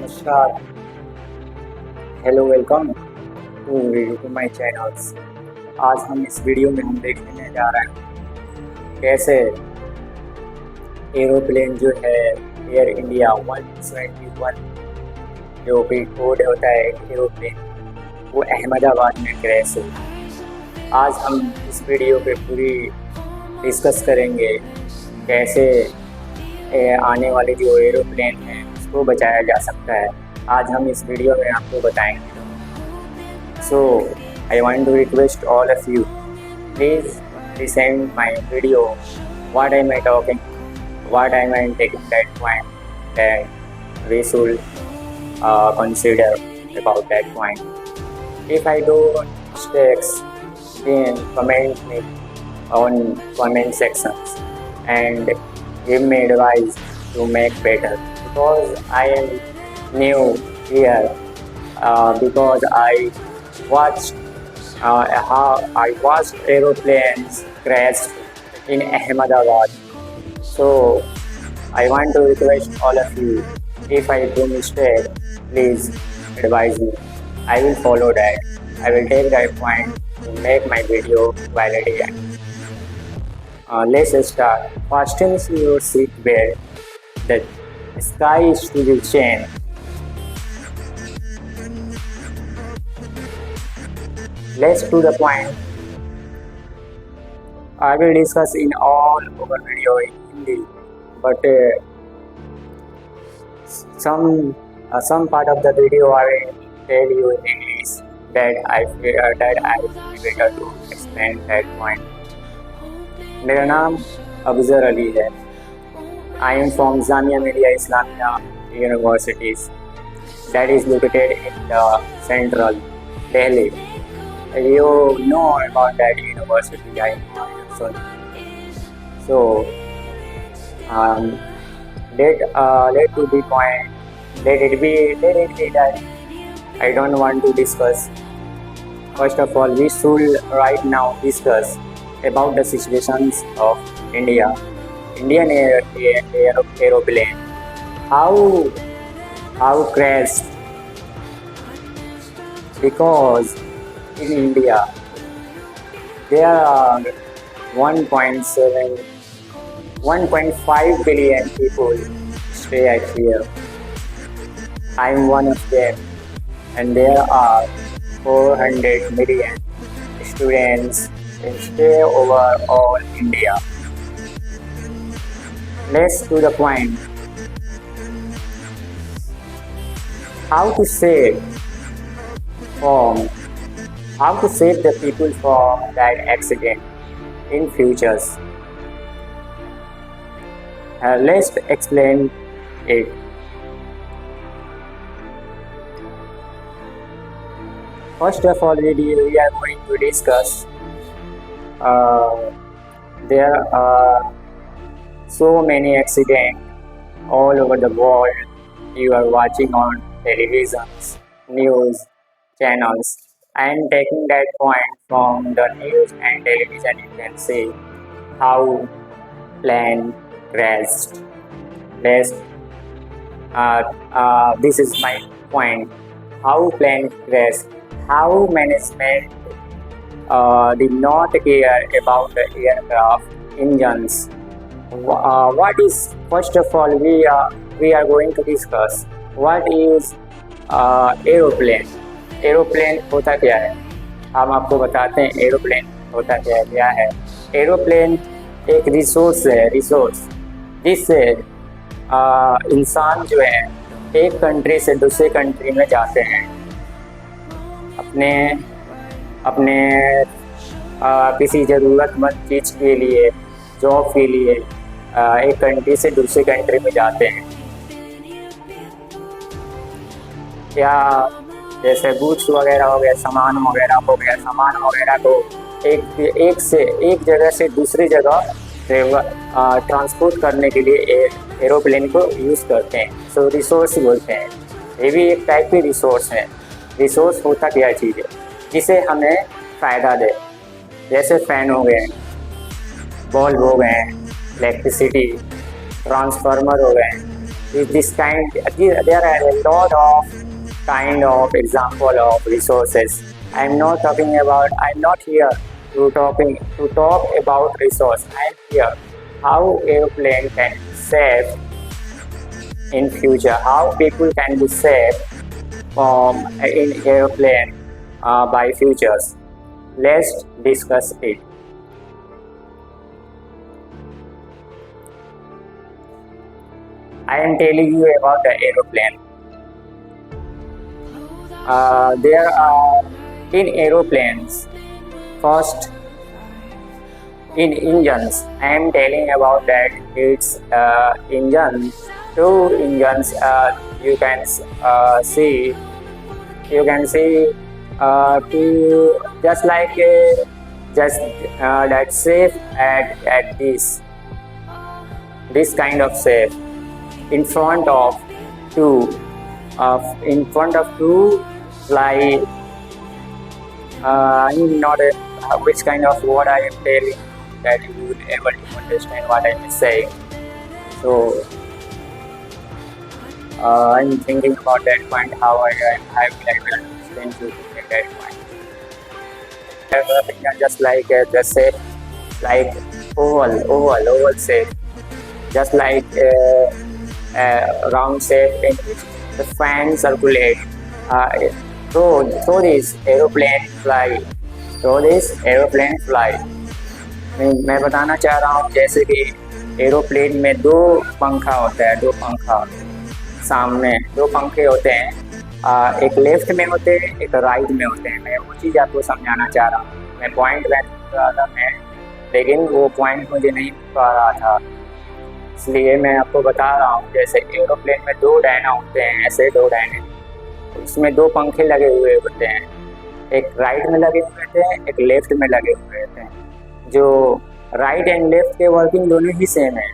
नमस्कार। Hello, welcome to my channels. आज हम इस वीडियो में हम देखने जा रहे हैं कैसे एरोप्लेन जो है एयर इंडिया 171 जो भी कोड होता है एरोप्लेन, वो अहमदाबाद में क्रैश हुई। आज हम इस वीडियो पे पूरी डिस्कस करेंगे कैसे आने वाले जो एरोप्लेन है उसको बचाया जा सकता है। आज हम इस वीडियो में आपको बताएंगे। So I want to request all of you, please listen my video. What am I talking? What am I taking that point that we should consider about that point. If I do mistakes, then comment me on comment sections and give me advice to make better. Because I am new here, because I watched how I watched aeroplanes crash in Ahmedabad. So I want to request all of you, if I do mistake, please advise me. I will follow that. I will take that point to make my video quality. Let's start. Fasten your seat belt. The sky is to be changed. Let's to the point. I will discuss in all over video in Hindi, but some part of the video I will tell you in English that I feel better to explain that point. मेरा नाम अफजर अली है। I am from Jamia Millia Islamia Universities that is located in the central Delhi. You know about that university, I know. So let to be point. Let it be that I don't want to discuss. First of all, we should right now discuss about the situations of Indian aeroplane. How crashed? Because in India there are 1.5 billion people stay at here. I am one of them, and there are 400 million students stay over all India. Let's to the point. How to save the people from that accident in futures. Let's explain it. First of all, we are going to discuss. There are so many accidents all over the world. You are watching on televisions, news channels. I am taking that point from the news and television. You can see how plane crashed. This is my point. How plane crashed. How management did not care about the aircraft engines. What is, first of all, we are going to discuss what is aeroplane. Aeroplane होता क्या है, हम आपको बताते हैं aeroplane होता क्या है। एरोप्लेन एक रिसोर्स है, जिससे इंसान जो है एक कंट्री से दूसरे कंट्री में जाते हैं अपने किसी ज़रूरतमंद चीज़ के लिए, जॉब के लिए एक कंट्री से दूसरे कंट्री में जाते हैं, या जैसे गुड्स वगैरह हो गया, सामान वगैरह को एक जगह से दूसरी जगह ट्रांसपोर्ट करने के लिए एरोप्लेन को यूज़ करते हैं। सो रिसोर्स बोलते हैं, ये भी एक टाइप की रिसोर्स है। रिसोर्स होता क्या चीज़ है जिसे हमें फ़ायदा दे, जैसे फ़ैन हो गए, बल्ब हो गए, इलेक्ट्रिसिटी, ट्रांसफार्मर हो गए, this kind, there are a lot of kind of example of resources. I'm not here to talk about resource. I'm here how airplane can save in future, how people can be saved from in airplane by futures. Let's discuss it. I am telling you about the aeroplane. There are in aeroplanes, first in engines. I am telling about that it's engines, two engines. You can see two, just like that shape at this kind of shape in front of two fly. I'm not which kind of word I am telling that you will able to understand what I am saying. So I'm thinking about that point, how I will explain to you that point. Just like the shape, like oval shape, just like round shape in which the fan circulate. Through this aeroplane fly. मैं बताना चाह रहा हूँ जैसे कि aeroplane में दो पंखा होता है, सामने दो पंखे होते हैं, एक लेफ्ट में होते हैं, एक राइट में होते हैं। मैं वो चीज़ आपको समझाना चाह रहा हूँ। मैं पॉइंट रहा था लेकिन वो पॉइंट मुझे नहीं पा रहा था, इसलिए मैं आपको बता रहा हूँ। जैसे एरोप्लेन में दो डायना होते हैं, ऐसे दो डायने, उसमें दो पंखे लगे हुए होते हैं, एक राइट में लगे हुए होते हैं, एक लेफ्ट में लगे हुए होते हैं। जो राइट एंड लेफ्ट के वर्किंग दोनों ही सेम है,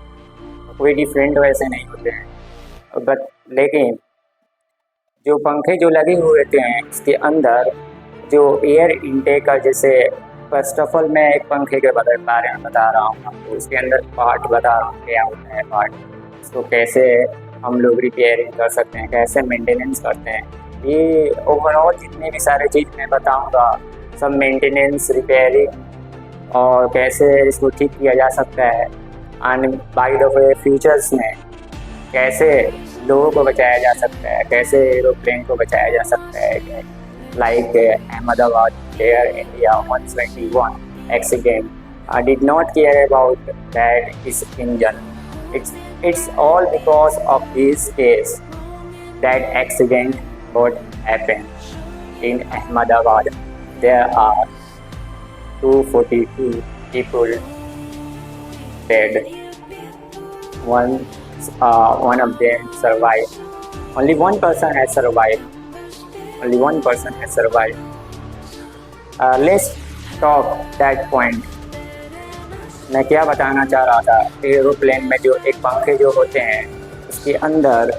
कोई डिफरेंट वैसे नहीं होते हैं। बट लेकिन जो पंखे जो लगे हुए होते हैं उसके अंदर जो एयर इनटेक का, जैसे फर्स्ट ऑफ ऑल मैं एक पंखे के बारे में बता रहा हूँ आपको, उसके अंदर पार्ट बता रहा हूँ क्या होता है पार्ट, उसको कैसे हम लोग रिपेयरिंग कर सकते हैं, कैसे मेंटेनेंस करते हैं। ये ओवरऑल जितने भी सारे चीज़ मैं बताऊंगा, सब मेंटेनेंस, रिपेयरिंग और कैसे इसको ठीक किया जा सकता है, and by the way futures में कैसे लोगों को बचाया जा सकता है, कैसे एरोप्लेन को बचाया जा सकता है। Like Ahmedabad air India 121 accident, I did not care about that is engine. It's all because of this case that accident what happened in Ahmedabad. There are 242 people dead. One of them survived. Only one person has survived. Let's talk that point. मैं क्या बताना चाह रहा था, aeroplane में जो एक पंखे जो होते हैं उसके अंदर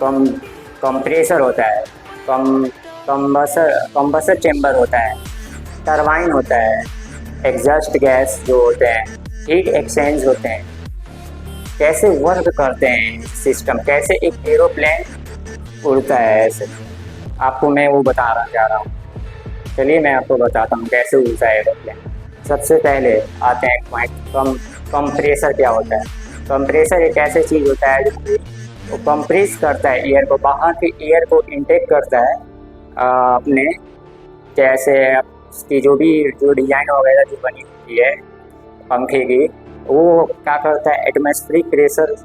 कंप्रेसर होता है, कंबसर चेम्बर होता है, टरबाइन होता है, एग्जॉस्ट गैस जो होते हैं, हीट एक्सचेंज होते हैं। कैसे वर्क करते हैं सिस्टम, कैसे एक एरोप्लेन उड़ता है, ऐसे आपको मैं वो बताना चाह रहा हूँ। चलिए मैं आपको बताता हूँ कैसे उड़ता है एरोप्लेन। सबसे पहले आते हैं पॉइंट, कंप्रेसर क्या होता है। कंप्रेसर एक ऐसी चीज़ होता है जो वो कंप्रेस करता है एयर को, बाहर के एयर को इनटेक करता है अपने, जैसे उसकी जो डिज़ाइन वगैरह जो बनी होती है पंखे की, वो क्या करता है एटमॉस्फेरिक प्रेशर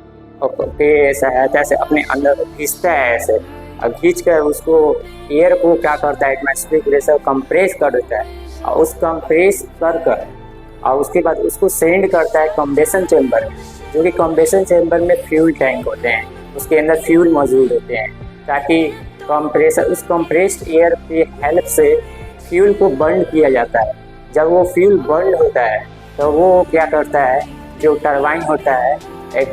के सहायता से अपने अंदर खींचता है ऐसे, और खींच कर उसको एयर को क्या करता है एटमॉस्फेरिक प्रेशर कंप्रेस कर देता है, और उस कंप्रेस कर और उसके बाद उसको सेंड करता है कंबेशन चेम्बर में, जो कि कंबेशन चेम्बर में फ्यूल टैंक होते हैं, उसके अंदर फ्यूल मौजूद होते हैं, ताकि उस कंप्रेस्ड एयर की हेल्प से फ्यूल को बर्न किया जाता है। जब वो फ्यूल बर्न होता है तो वो क्या करता है, जो टरबाइन होता है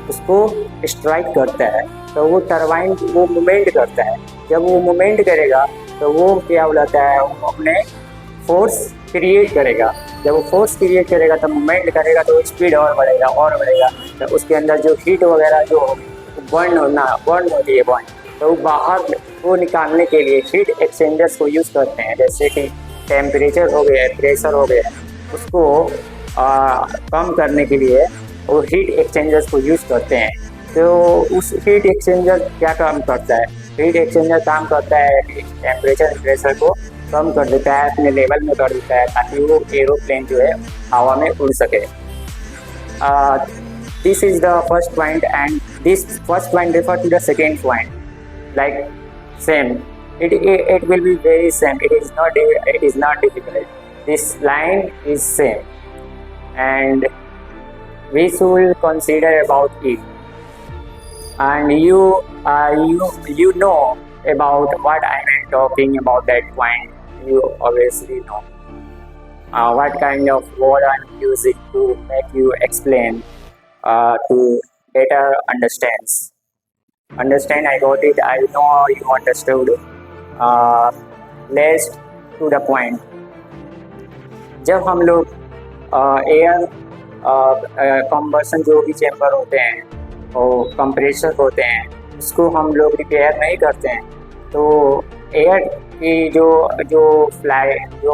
उसको स्ट्राइक करता है, तो वो टरबाइन वो मूवमेंट करता है। जब वो मूवमेंट करेगा तो वो क्या बोलाता है, वो अपने फोर्स क्रिएट करेगा। जब वो फोर्स क्रिएट करेगा तो मूवमेंट करेगा तो स्पीड और बढ़ेगा, तो उसके अंदर जो हीट वगैरह जो होगी वो बर्न होती है बर्न, तो बाहर को निकालने के लिए हीट एक्सचेंजर्स को यूज़ करते हैं। जैसे कि टेम्परेचर हो गया, प्रेशर हो गया, उसको कम करने के लिए वो हीट एक्सचेंजर्स को यूज़ करते हैं। तो उस हीट एक्सचेंजर क्या काम करता है? हीट एक्सचेंजर काम करता है कि टेम्परेचर प्रेशर को कम कर देता है, अपने लेवल में कर देता है, ताकि वो एरोप्लेन जो है हवा में उड़ सके। This is the first point and this first point refer to the second point, like same, it will be very same. It is not difficult. This line is same, and we should consider about it. And you know about what I am talking about that point. You obviously know what kind of word I'm using to make you explain to better understand. I got it. I know you understood. Let's to the point. जब हम लोग air combustion जो भी chamber होते हैं और compressor होते हैं, उसको हम लोग रिपेयर नहीं करते हैं, तो एयर की जो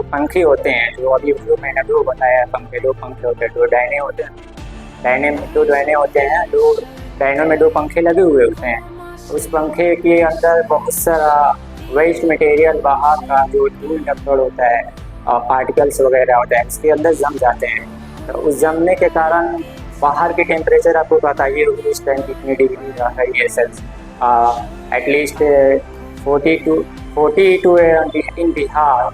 पंखे होते हैं, जो अभी जो मैंने दो बताया, दो पंखे होते हैं, दो डायने होते हैं, दो डायने होते हैं, दो डायनों में दो पंखे लगे हुए होते हैं। उस पंखे के अंदर बहुत सारा वेस्ट मटेरियल, बाहर का जो धूल डक्कड़ होता है, पार्टिकल्स वगैरह होता है, इसके अंदर जम जाते हैं। तो उस जमने के कारण बाहर के टेम्परेचर आपको बताइए इस टाइम कितनी डिग्री रहा है? ये सेल्स एटलीस्ट 42 इन बिहार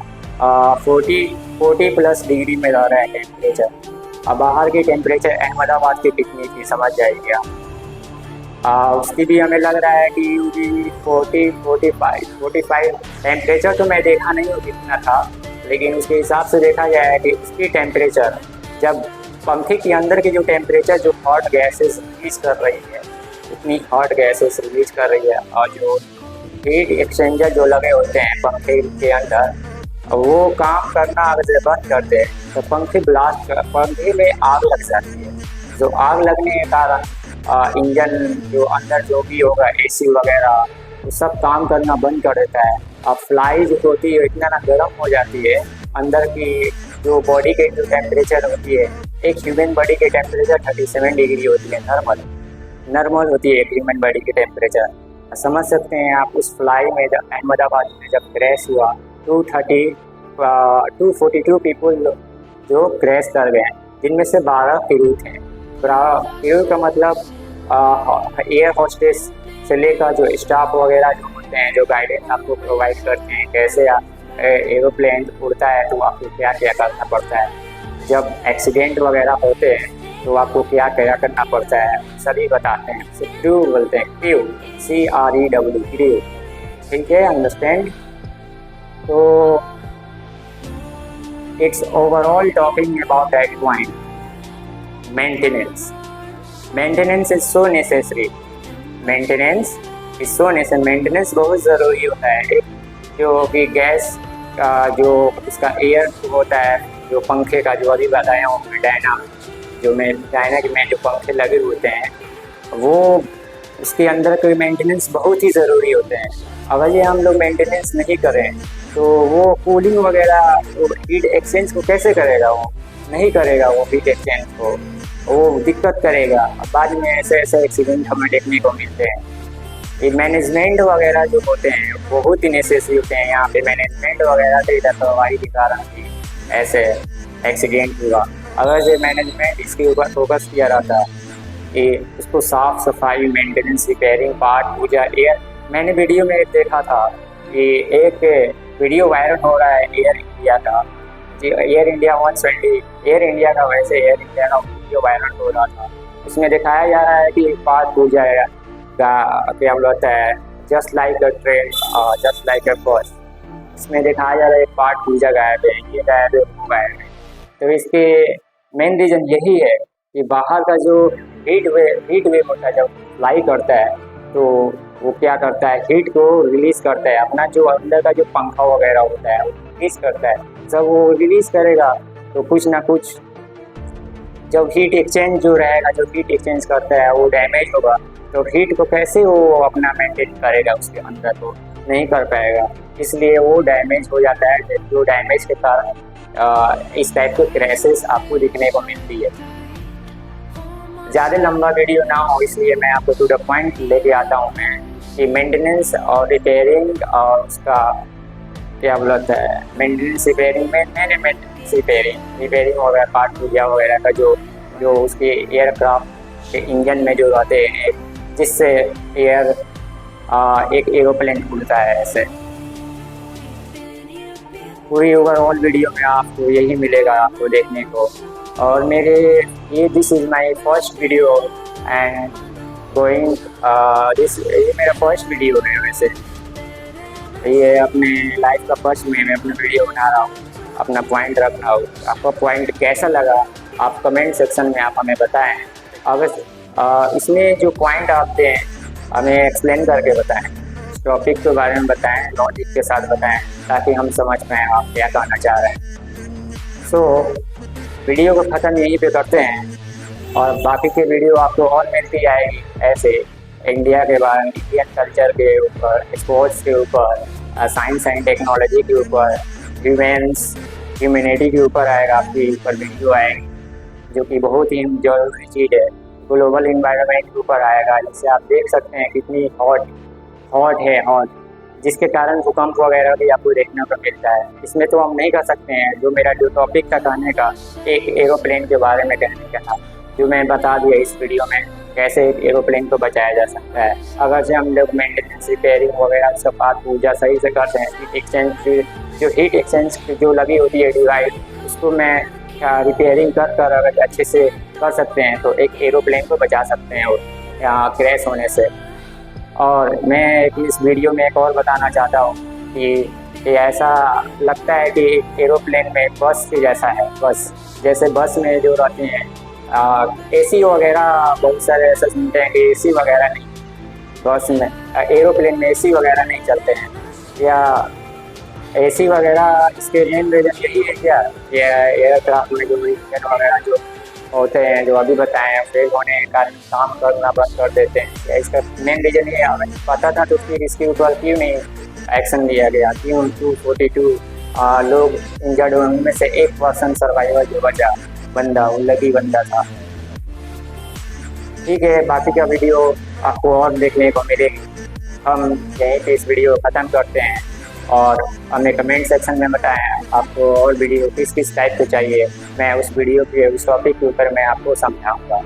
40 प्लस डिग्री में रह रहा है टेम्परेचर। अब बाहर की टेम्परेचर अहमदाबाद की कितनी थी समझ जाइए आप। उसकी भी हमें लग रहा है कि 45 टेम्परेचर तो मैं देखा नहीं हूँ कितना था, लेकिन उसके हिसाब से देखा जाए कि उसकी टेम्परेचर, जब पंखे के अंदर की जो टेम्परेचर जो हॉट गैसेस रिलीज कर रही है, इतनी हॉट गैसेस रिलीज कर रही है, और जो हीट एक्सचेंजर जो लगे होते हैं पंखे के अंदर, वो काम करना अगर बंद करते हैं तो पंखे में आग लग जाती है। जो आग लगने के कारण इंजन जो अंदर जो भी होगा, एसी वगैरह, वो सब काम करना बंद कर देता है। अब फ्लाई जो होती है इतना ना गर्म हो जाती है, अंदर की जो बॉडी के जो टेम्परेचर होती है, एक ह्यूमन बॉडी के टेम्परेचर 37 डिग्री होती है, नॉर्मल होती है एक ह्यूमन बॉडी की टेम्परेचर। समझ सकते हैं आप उस फ्लाई में जब अहमदाबाद में जब क्रैश हुआ, 242 पीपल जो क्रैश कर गए, जिनमें से 12 क्रू थे। क्रू का मतलब एयर होस्टेस से लेकर जो स्टाफ वगैरह जो होते हैं, जो गाइडेंस आपको प्रोवाइड करते हैं, कैसे एरोप्लेन उड़ता है तो आपको क्या क्या करना पड़ता है, जब एक्सीडेंट वगैरह होते हैं तो आपको क्या क्या करना पड़ता है, सभी बताते हैं। क्रू बोलते हैं, क्रू, CREW, क्रू, ठीक है, अंडरस्टैंड। तो it's overall talking about that point, maintenance is so necessary. Maintenance बहुत ज़रूरी होता है। जो कि गैस का जो उसका एयर होता है, जो पंखे का जो अभी बताया हूँ डायना के में जो पंखे लगे होते हैं, वो उसके अंदर कोई मेंटेनेंस बहुत ही ज़रूरी होते हैं। अगर ये हम लोग मेंटेनेंस नहीं करें तो वो कूलिंग वगैरह, वो हीट एक्सचेंज को कैसे करेगा? वो नहीं करेगा, वो हीट एक्सचेंज को वो दिक्कत करेगा। बाद में ऐसे एक्सीडेंट हमें देखने को मिलते हैं। ये मैनेजमेंट वगैरह जो होते हैं बहुत ही नेसेसरी होते हैं। यहाँ पे मैनेजमेंट वगैरह से लापरवाही के कारण भी ऐसे एक्सीडेंट हुआ। अगर ये मैनेजमेंट इसके ऊपर फोकस किया रहता कि उसको साफ सफाई, मेंटेनेंस, रिपेयरिंग, पार्ट, पूजा, एयर, मैंने वीडियो में देखा था कि एक वीडियो वायरल हो रहा है एयर इंडिया का, एयर इंडिया 120, एयर इंडिया का, वैसे एयर इंडिया का वीडियो वायरल हो रहा था। उसमें दिखाया जा रहा है कि पार्ट पूजा का क्या बोलता है, जस्ट लाइक अ ट्रेन, जस्ट लाइक अ बस। इसमें दिखाया जा रहा है पार्ट पूजा गायब है, ये गायब है, वो गायब है। तो इसके मेन रीज़न यही है कि बाहर का जो हीट वेव होता है, जब फ्लाई करता है तो वो क्या करता है, हीट को रिलीज़ करता है। अपना जो अंदर का जो पंखा वगैरह होता है वो रिलीज़ करता है। जब वो रिलीज़ करेगा तो कुछ ना कुछ जब हीट एक्सचेंज जो रहेगा, जो हीट एक्सचेंज करता है वो डैमेज होगा, तो हीट को कैसे वो अपना मेंटेन करेगा, उसके अंदर तो नहीं कर पाएगा, इसलिए वो डैमेज हो जाता है। जो डैमेज के कारण इस टाइप के क्रैशेस आपको दिखने को मिलती है। ज़्यादा लंबा वीडियो ना हो इसलिए मैं आपको टू द पॉइंट लेके आता हूँ मैं कि मेंटेनेंस और रिपेयरिंग और उसका क्या बोलता है, मेंटेनेंस रिपेयरिंग में मैंने मेंटेनेंस रिपेयरिंग वगैरह पार्ट पुर्जा वगैरह का जो उसके एयरक्राफ्ट के इंजन में जो रहते हैं जिससे एक एरोप्लेन उड़ता है, ऐसे पूरी ओवरऑल वीडियो में आपको यही मिलेगा आपको देखने को। और this is my first video and going ये मेरा फर्स्ट वीडियो है। वैसे ये अपने लाइफ का फर्स्ट में मैं अपना वीडियो बना रहा हूँ, अपना पॉइंट रख रहा हूँ। आपका पॉइंट कैसा लगा आप कमेंट सेक्शन में आप हमें बताएं। अगर इसमें जो पॉइंट आप दें हमें एक्सप्लेन करके बताएं, इस टॉपिक के बारे में बताएं, लॉजिक के साथ बताएं, ताकि हम समझ पाएँ आप क्या कहना चाह रहे हैं। सो वीडियो को ख़त्म यहीं पे करते हैं और बाकी के वीडियो आपको और मिलती जाएगी ऐसे इंडिया के बारे में, इंडियन कल्चर के ऊपर, स्पोर्ट्स के ऊपर, साइंस एंड टेक्नोलॉजी के ऊपर, ह्यूमैनिटी के ऊपर आएगा, आपकी ऊपर वीडियो आएगी जो कि बहुत ही जरूरी चीज़ है। ग्लोबल इन्वायरमेंट के ऊपर आएगा, जिससे आप देख सकते हैं कितनी हॉट जिसके कारण भूकंप वगैरह भी आपको देखने को मिलता है। इसमें तो हम नहीं कर सकते हैं। जो मेरा टॉपिक था कहने का, एक एरोप्लेन के बारे में कहने का था, जो मैं बता दिया इस वीडियो में कैसे एक एरोप्लेन को बचाया जा सकता है। अगर से हम लोग मेंटेनेंस रिपेयरिंग वगैरह सब बात पूजा सही से करते हैं, हीट एक्सचेंज जो लगी होती है डिवाइस, उसको मैं रिपेयरिंग कर अगर अच्छे से कर सकते हैं तो एक एरोप्लेन को बचा सकते हैं और यहाँ क्रैश होने से। और मैं इस वीडियो में एक और बताना चाहता हूँ कि ऐसा लगता है कि एरोप्लेन में बस के जैसा है। जैसे बस में जो रहते हैं एसी वगैरह, बहुत सारे ऐसे सुनते हैं कि एसी वगैरह नहीं, बस में एरोप्लेन में एसी वगैरह नहीं चलते हैं, या एसी वगैरह इसके मेन रीज़न यही है क्या, एयरक्राफ्ट में जो इंजन वगैरह जो होते हैं जो अभी बताए हैं फेल होने के कारण काम करना बंद कर देते हैं। इसका मेन रीज़न ये हमें पता था तो फिर इसके ऊपर क्यों नहीं एक्शन लिया गया, क्यों 242 लोग इंजर्ड हुए, उनमें से 1% सर्वाइवर जो बचा बंदा वो लकी बंदा था। ठीक है, बाकी का वीडियो आपको और देखने को मिलेगी। हम यहीं पे इस वीडियो को ख़त्म करते हैं और हमें कमेंट सेक्शन में बताएं आपको और वीडियो किस टाइप के चाहिए। मैं उस वीडियो के उस टॉपिक के ऊपर मैं आपको समझाऊंगा।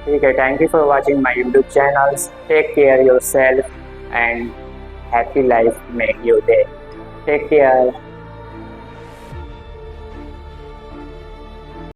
ठीक है, thank you for watching my YouTube channels. Take care yourself and happy life make your day. Take care.